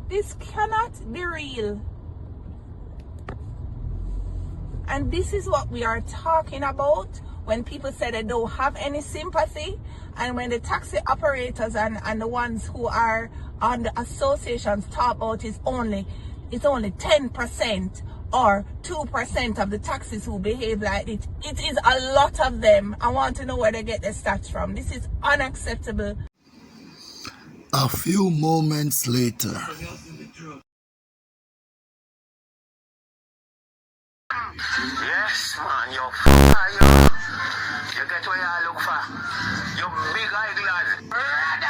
This cannot be real. And this is what we are talking about when people say they don't have any sympathy, and when the taxi operators and the ones who are on the associations talk about it's only 10% or 2% of the taxis who behave like it. It is a lot of them. I want to know where they get their stats from. This is unacceptable. A few moments later. Yes, man, you fire, you. You get what you look for. You big eye glad.